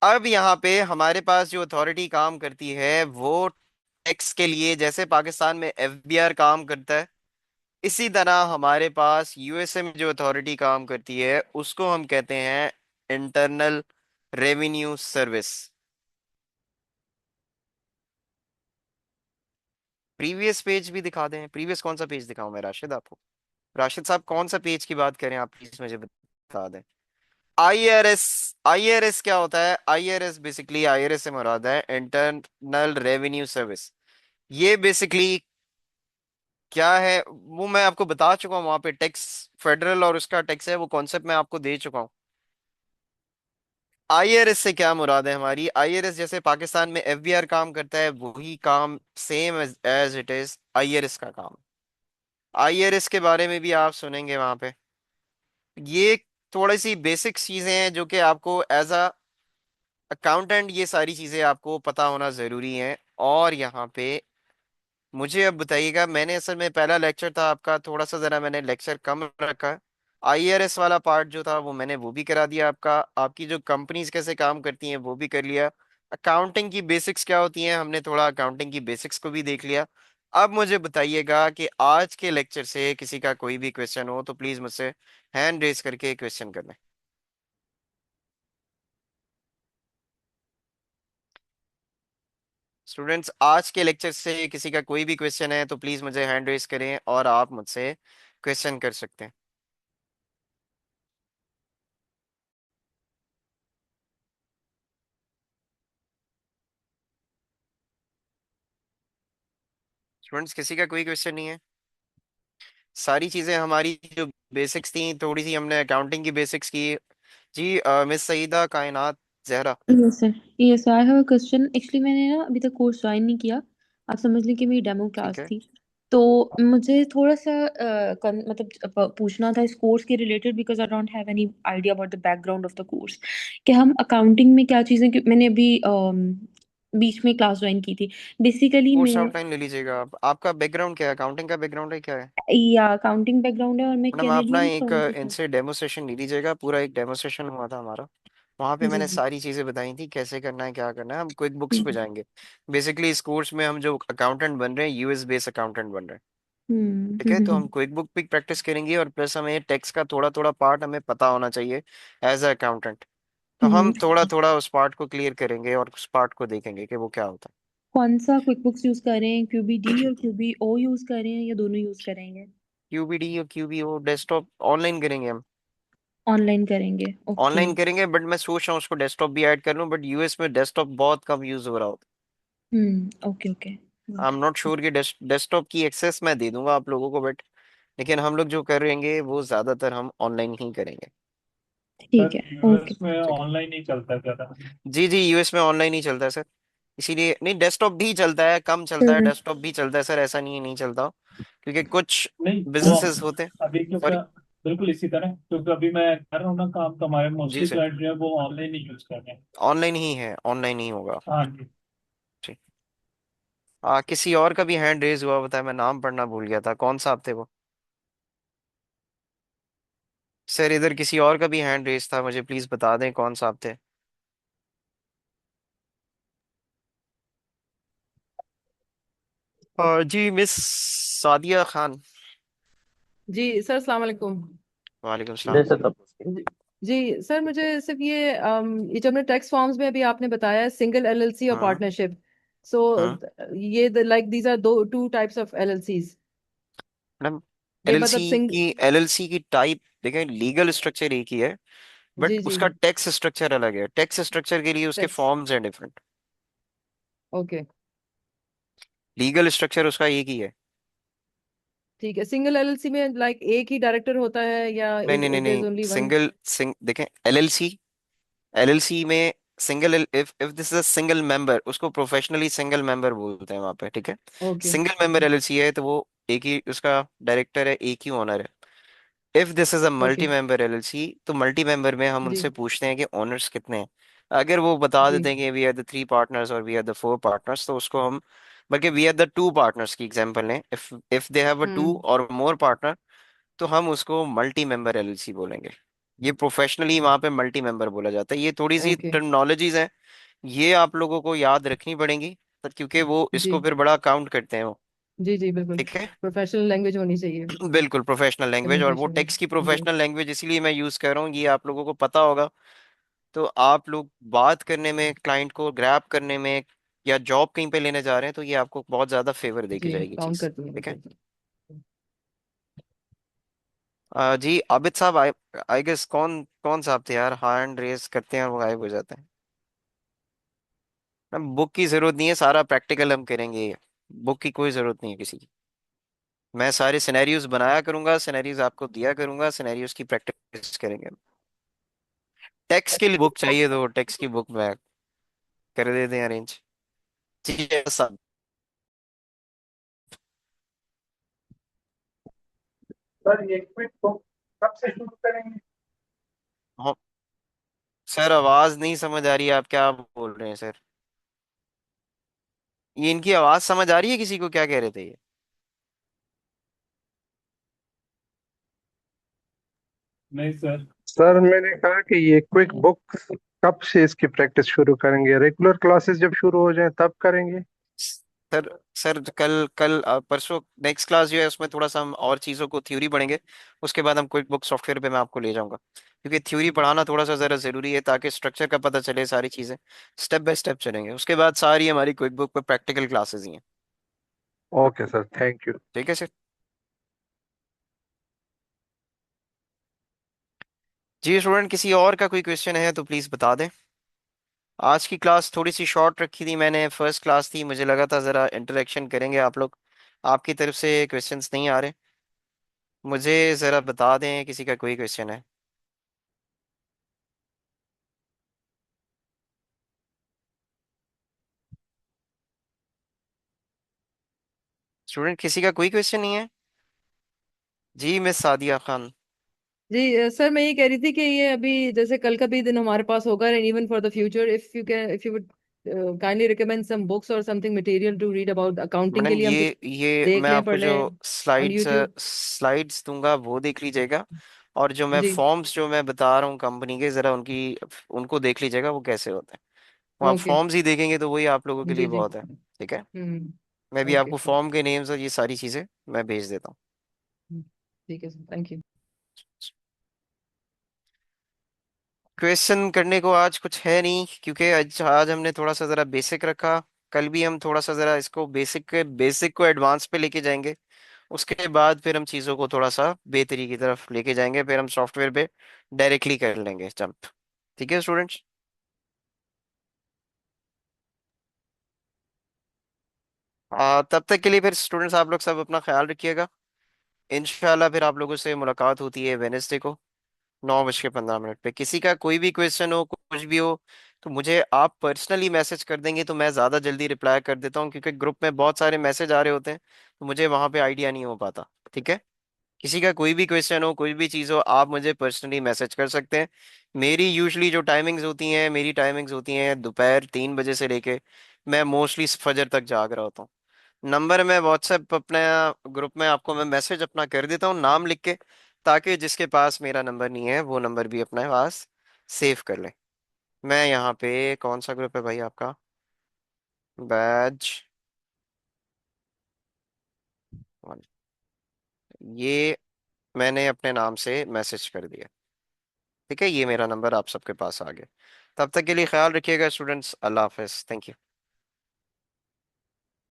Speaker 1: अब यहाँ पे हमारे पास जो अथॉरिटी काम करती है वो टैक्स के लिए, जैसे पाकिस्तान में एफबीआर काम करता है, इसी तरह हमारे पास यूएसए में जो अथॉरिटी काम करती है उसको हम कहते हैं internal revenue service. Previous page भी दिखा दें? प्रीवियस कौन सा पेज दिखाऊं मैं राशिद आपको? राशिद साहब कौन सा पेज की बात करें आप, प्लीज मुझे बता दें। आईआरएस। आईआरएस क्या होता है? आईआरएस बेसिकली, आईआरएस से मुराद है इंटरनल रेवेन्यू सर्विस। ये बेसिकली क्या है वो मैं आपको बता चुका हूँ। वहां पे टैक्स फेडरल और उसका टैक्स है, वो कॉन्सेप्ट मैं आपको दे चुका हूँ। आईआरएस से क्या मुराद है हमारी? आईआरएस जैसे पाकिस्तान में एफबीआर काम करता है वही काम same as it is IRS का काम। आईआरएस के बारे में भी आप सुनेंगे वहां पे। ये थोड़ी सी बेसिक चीजें हैं जो कि आपको एज अ अकाउंटेंट ये सारी चीजें आपको पता होना जरूरी है। और यहाँ पे मुझे अब बताइएगा, मैंने असल में पहला लेक्चर था आपका, थोड़ा सा जरा मैंने लेक्चर कम रखा। आईआरएस वाला पार्ट जो था वो मैंने वो भी करा दिया आपका। आपकी जो कंपनीज कैसे काम करती हैं वो भी कर लिया। अकाउंटिंग की बेसिक्स क्या होती हैं हमने थोड़ा अकाउंटिंग की बेसिक्स को भी देख लिया। अब मुझे बताइएगा कि आज के लेक्चर से किसी का कोई भी क्वेश्चन हो तो प्लीज मुझसे हैंड रेज करके क्वेश्चन कर लें। स्टूडेंट्स, आज के लेक्चर से किसी का कोई भी क्वेश्चन है तो प्लीज मुझे हैंड रेज करें और आप मुझसे क्वेश्चन कर सकते हैं। स्टूडेंट्स, किसी का कोई क्वेश्चन नहीं है? सारी चीजें हमारी जो बेसिक्स थी, थोड़ी सी हमने अकाउंटिंग की बेसिक्स की। जी मिस सईदा कायनात Zahra.
Speaker 3: Yes sir. Yes sir, I have a question. Actually मैंने ना अभी तक कोर्स ज्वाइन नहीं किया। आप समझ लें कि मेरी डेमो
Speaker 1: ठीक
Speaker 3: क्लास
Speaker 1: है।
Speaker 3: थी। तो मुझे थोड़ा सा पूछना था इस कोर्स के related, because I don't have any idea about the background of the course. कि हम अकाउंटिंग में क्या चीज़ें मैंने अभी बीच में क्लास ज्वाइन की थी। बेसिकली
Speaker 1: कोर्स
Speaker 3: मैं
Speaker 1: आउटलाइन ले लीजिएगा आप। आपका बैकग्राउंड क्या है? अकाउंटिंग का बैकग्राउंड है क्या है?
Speaker 3: या अकाउंटिंग बैकग्राउंड है और मैं
Speaker 1: मैडम आप ना
Speaker 3: कैनेडियन
Speaker 1: एक
Speaker 3: फर्म से हूँ।
Speaker 1: इनसे डेमो सेशन ले लीजिएगा। पूरा एक डेमो सेशन हुआ था हमारा, वहां पे
Speaker 3: जी
Speaker 1: मैंने
Speaker 3: जी।
Speaker 1: सारी चीजें बताई थी कैसे करना है क्या करना है। हम क्विक बुक्स पे
Speaker 3: हम्म
Speaker 1: जाएंगे। बेसिकली इस कोर्स में हम जो अकाउंटेंट बन रहे हैं यूएस बेस्ड अकाउंटेंट बन रहे हैं।
Speaker 3: हम्म
Speaker 1: ठीक है,
Speaker 3: हम्म
Speaker 1: तो हम
Speaker 3: हम्म,
Speaker 1: क्विक बुक भी प्रैक्टिस करेंगे और प्लस हमें टैक्स का थोड़ा थोड़ा पार्ट हमें पता होना चाहिए एज अ अकाउंटेंट। तो हम थोड़ा थोड़ा उस पार्ट को क्लियर करेंगे और उस पार्ट को देखेंगे कि वो क्या होता है।
Speaker 3: कौन सा क्विक बुक्स यूज करें, क्यूबीडी और क्यूबीओ यूज करें या दोनों यूज करेंगे?
Speaker 1: क्यूबीडी और क्यूबीओ डेस्कटॉप ऑनलाइन करेंगे हम।
Speaker 3: ऑनलाइन करेंगे, ओके।
Speaker 1: ऑनलाइन करेंगे बट मैं सोच रहा हूँ उसको डेस्कटॉप भी ऐड कर लूँ, बट यूएस में डेस्कटॉप बहुत कम यूज हो रहा होता
Speaker 3: ओके ओके।
Speaker 1: है। आई एम नॉट श्योर कि डेस्कटॉप की एक्सेस मैं दे दूंगा आप लोगों को, बट लेकिन हम लोग जो करेंगे वो ज्यादातर हम ऑनलाइन ही करेंगे।
Speaker 3: ठीक
Speaker 2: सर
Speaker 3: है, ओके।
Speaker 2: यूएस में
Speaker 1: ठीक है।
Speaker 2: ऑनलाइन ही चलता है ज्यादा।
Speaker 1: जी जी, यूएस में ऑनलाइन ही चलता है सर। इसीलिए नहीं, डेस्कटॉप भी चलता है, कम चलता है,
Speaker 3: हम्म
Speaker 1: डेस्कटॉप भी चलता है सर, ऐसा नहीं है नहीं चलता। क्योंकि कुछ
Speaker 2: नहीं वो
Speaker 1: बिजनेसेस होते हैं।
Speaker 2: अभी क्योंकि
Speaker 1: सॉरी।
Speaker 2: बिल्कुल इसी तरह, क्योंकि अभी मैं कर रहा हूँ ना काम, तो हमारे
Speaker 1: जी
Speaker 2: मोस्टली
Speaker 1: सर,
Speaker 2: क्लाइंट जो है वो ऑनलाइन ही यूज कर रहे हैं।
Speaker 1: ऑनलाइन ही है, ऑनलाइन ही होगा।
Speaker 2: हाँ जी।
Speaker 1: ठीक। किसी और का भी हैंड रेज हुआ बताया, मैं नाम पढ़ना भूल गया था, कौन सा आप थे वो? सर इधर किसी और का भी हैंड रेज था, मुझे प्लीज बता दें कौन सा आप थे। जी मिस सादिया खान।
Speaker 4: जी सर, अस्सलाम वालेकुम।
Speaker 1: वालेकुम
Speaker 2: जय
Speaker 1: सलाम।
Speaker 2: सर तब।
Speaker 4: जी जी, सर मुझे सिर्फ ये जो हमने टैक्स फॉर्म्स में अभी आपने बताया सिंगल एलएलसी और
Speaker 1: हाँ।
Speaker 4: पार्टनरशिप, सो
Speaker 1: हाँ
Speaker 4: ये लाइक दीज आर दो टू टाइप्स ऑफ एलएलसीज।
Speaker 1: मैडम,
Speaker 4: ये
Speaker 1: एलएलसी
Speaker 4: मतलब सिंग
Speaker 1: एलएलसी की टाइप देखें, लीगल स्ट्रक्चर एक ही है बट
Speaker 4: जी जी।
Speaker 1: उसका टैक्स स्ट्रक्चर अलग है। टैक्स स्ट्रक्चर के लिए उसके
Speaker 4: टैक्स
Speaker 1: फॉर्म्स हैं डिफरेंट।
Speaker 4: ओके,
Speaker 1: लीगल स्ट्रक्चर उसका एक ही है।
Speaker 4: ठीक है। सिंगल एलएलसी में लाइक एक ही डायरेक्टर होता है या
Speaker 1: नहीं
Speaker 4: इज
Speaker 1: नहीं नहीं
Speaker 4: देयर इज
Speaker 1: नहीं,
Speaker 4: ओनली वन?
Speaker 1: देखें एलएलसी, एलएलसी में single, if if this is a single member, उसको प्रोफेशनली सिंगल मेंबर बोलते हैं वहां पे, ठीक है।
Speaker 4: ओके।
Speaker 1: सिंगल मेंबर एलएलसी है तो वो एक ही उसका डायरेक्टर है, एक ही ओनर है। If this is a
Speaker 4: okay.
Speaker 1: Multi member LLC, तो मल्टी मेंबर में हम
Speaker 4: जी।
Speaker 1: उनसे पूछते हैं कि ओनर्स कितने हैं। अगर वो बता
Speaker 4: जी।
Speaker 1: देते हैं कि वी आर द 3 पार्टनर्स और वी आर द 4 पार्टनर्स, तो उसको हम, बल्कि वी आर द 2 पार्टनर्स की एग्जांपल लें, if if they have a two
Speaker 4: hmm.
Speaker 1: और मोर पार्टनर, तो हम उसको मल्टी मेंबर एलएलसी बोलेंगे। ये प्रोफेशनली वहां पे मल्टी मेंबर बोला जाता है। ये थोड़ी सी
Speaker 4: ओके।
Speaker 1: टर्मिनोलॉजीज हैं, ये आप लोगों को याद रखनी पड़ेंगी, क्योंकि वो इसको
Speaker 4: जी।
Speaker 1: फिर बड़ा काउंट करते हैं वो।
Speaker 4: जी। जी बिल्कुल।
Speaker 1: ठीक है।
Speaker 4: प्रोफेशनल लैंग्वेज होनी चाहिए
Speaker 1: बिल्कुल प्रोफेशनल लैंग्वेज, और वो
Speaker 4: कम्युनिकेशन
Speaker 1: टेक्स्ट की
Speaker 4: में। जी।
Speaker 1: प्रोफेशनल लैंग्वेज इसीलिए मैं यूज कर रहा हूँ, ये आप लोगों को पता होगा। तो आप लोग बात करने में, क्लाइंट को ग्रैब करने में, या जॉब कहीं पे लेने जा रहे हैं, तो ये आपको बहुत ज्यादा फेवर देके
Speaker 4: जी
Speaker 1: जाएगी
Speaker 4: काउंट
Speaker 1: चीज।
Speaker 4: करती है
Speaker 1: ठीक है।
Speaker 4: बिल्कुल।
Speaker 1: जी आबिद साहब, आई आई गेस कौन कौन साहब थे यार, हैंड रेस करते हैं और वो गायब हो जाते हैं। बुक की जरूरत नहीं है, सारा प्रैक्टिकल हम करेंगे। बुक की कोई जरूरत नहीं है किसी की। मैं सारे सिनेरियोज बनाया करूंगा, सिनेरियोज आपको दिया करूंगा, सिनेरियोज की प्रैक्टिस करेंगे। टेक्स्ट के लिए बुक चाहिए तो टेक्स्ट की बुक मैं कर देते हैं अरेंज। जी साहब।
Speaker 5: सर ये क्विक बुक कब से शुरू करेंगे?
Speaker 1: हाँ, सर आवाज नहीं समझ आ रही है, आप क्या बोल रहे हैं सर? ये इनकी आवाज समझ आ रही है किसी को, क्या कह रहे थे ये?
Speaker 5: नहीं सर। सर मैंने कहा कि ये क्विक बुक कब से इसकी प्रैक्टिस शुरू करेंगे? रेगुलर क्लासेस जब शुरू हो जाए तब करेंगे?
Speaker 1: सर सर कल कल परसों नेक्स्ट क्लास जो है उसमें थोड़ा सा हम और चीज़ों को थ्योरी पढ़ेंगे। उसके बाद हम क्विक बुक सॉफ्टवेयर पे मैं आपको ले जाऊंगा, क्योंकि थ्योरी पढ़ाना थोड़ा सा ज़रा ज़रूरी है, ताकि स्ट्रक्चर का पता चले, सारी चीज़ें स्टेप बाय स्टेप चलेंगे। उसके बाद सारी हमारी क्विक बुक पे प्रैक्टिकल क्लासेस ही हैं।
Speaker 5: Okay sir, thank you.
Speaker 1: ठीक है सर। जी स्टूडेंट, किसी और का कोई क्वेश्चन है तो प्लीज़ बता दें। आज की क्लास थोड़ी सी शॉर्ट रखी थी मैंने, फर्स्ट क्लास थी, मुझे लगा था ज़रा इंटरेक्शन करेंगे आप लोग। आपकी तरफ से क्वेश्चंस नहीं आ रहे, मुझे ज़रा बता दें किसी का कोई क्वेश्चन है। स्टूडेंट किसी का कोई क्वेश्चन नहीं है? जी मिस सादिया खान।
Speaker 4: जी सर मैं ये कह रही थी कि ये अभी जैसे कल का भी दिन हमारे पास होगा and even for the future if you would kindly recommend some books और something material to read about accounting के
Speaker 1: मैडम
Speaker 4: लिए, हम कुछ
Speaker 1: ये
Speaker 4: देख
Speaker 1: मैं
Speaker 4: लें
Speaker 1: आपको
Speaker 4: पढ़
Speaker 1: जो
Speaker 4: लें ऑन
Speaker 1: स्लाइड्स
Speaker 4: यूट्यूब।
Speaker 1: स्लाइड्स दूंगा वो देख लीजिएगा। और जो मैं
Speaker 4: जी।
Speaker 1: फॉर्म्स जो मैं बता रहा हूँ कंपनी के, ज़रा उनकी उनको देख लीजिएगा वो कैसे होते हैं। वो आप
Speaker 4: ओके।
Speaker 1: फॉर्म्स ही देखेंगे तो वही आप लोगों के लिए
Speaker 4: जी। जी।
Speaker 1: बहुत है। ठीक है। मैं भी
Speaker 4: ओके
Speaker 1: आपको
Speaker 4: सर।
Speaker 1: फॉर्म के नेम्स और ये सारी चीज़ें मैं भेज देता हूँ।
Speaker 4: ठीक है सर, थैंक यू।
Speaker 1: क्वेश्चन करने को आज कुछ है नहीं, क्योंकि आज आज हमने थोड़ा सा ज़रा बेसिक रखा। कल भी हम थोड़ा सा ज़रा इसको बेसिक को एडवांस पे लेके जाएंगे। उसके बाद फिर हम चीज़ों को थोड़ा सा बेहतरी की तरफ लेके जाएंगे, फिर हम सॉफ्टवेयर पे डायरेक्टली कर लेंगे जंप। ठीक है स्टूडेंट्स। तब तक के लिए फिर स्टूडेंट्स आप लोग सब अपना ख्याल रखिएगा। इंशाल्लाह फिर आप लोगों से मुलाकात होती है वेनेसडे को 9:15 पे। किसी का कोई भी क्वेश्चन हो, कुछ भी हो, तो मुझे आप पर्सनली मैसेज कर देंगे तो मैं ज़्यादा जल्दी रिप्लाई कर देता हूँ, क्योंकि ग्रुप में बहुत सारे मैसेज आ रहे होते हैं, तो मुझे वहाँ पे आइडिया नहीं हो पाता। ठीक है। किसी का कोई भी क्वेश्चन हो, कोई भी चीज़ हो, आप मुझे पर्सनली मैसेज कर सकते हैं। मेरी यूजली जो टाइमिंग्स होती हैं, मेरी टाइमिंग्स होती हैं दोपहर 3 बजे से लेके, मैं मोस्टली फजर तक जाग रहा होता हूँ। नंबर मैं व्हाट्सएप अपने ग्रुप में आपको मैं मैसेज अपना कर देता हूँ नाम लिख के, ताकि जिसके पास मेरा नंबर नहीं है वो नंबर भी अपने पास सेव कर ले। मैं यहाँ पे, कौन सा ग्रुप है भाई आपका? बैच, ये मैंने अपने नाम से मैसेज कर दिया। ठीक है, ये मेरा नंबर आप सबके पास आ गया। तब तक के लिए ख्याल रखिएगा students, Allah Hafiz, thank you.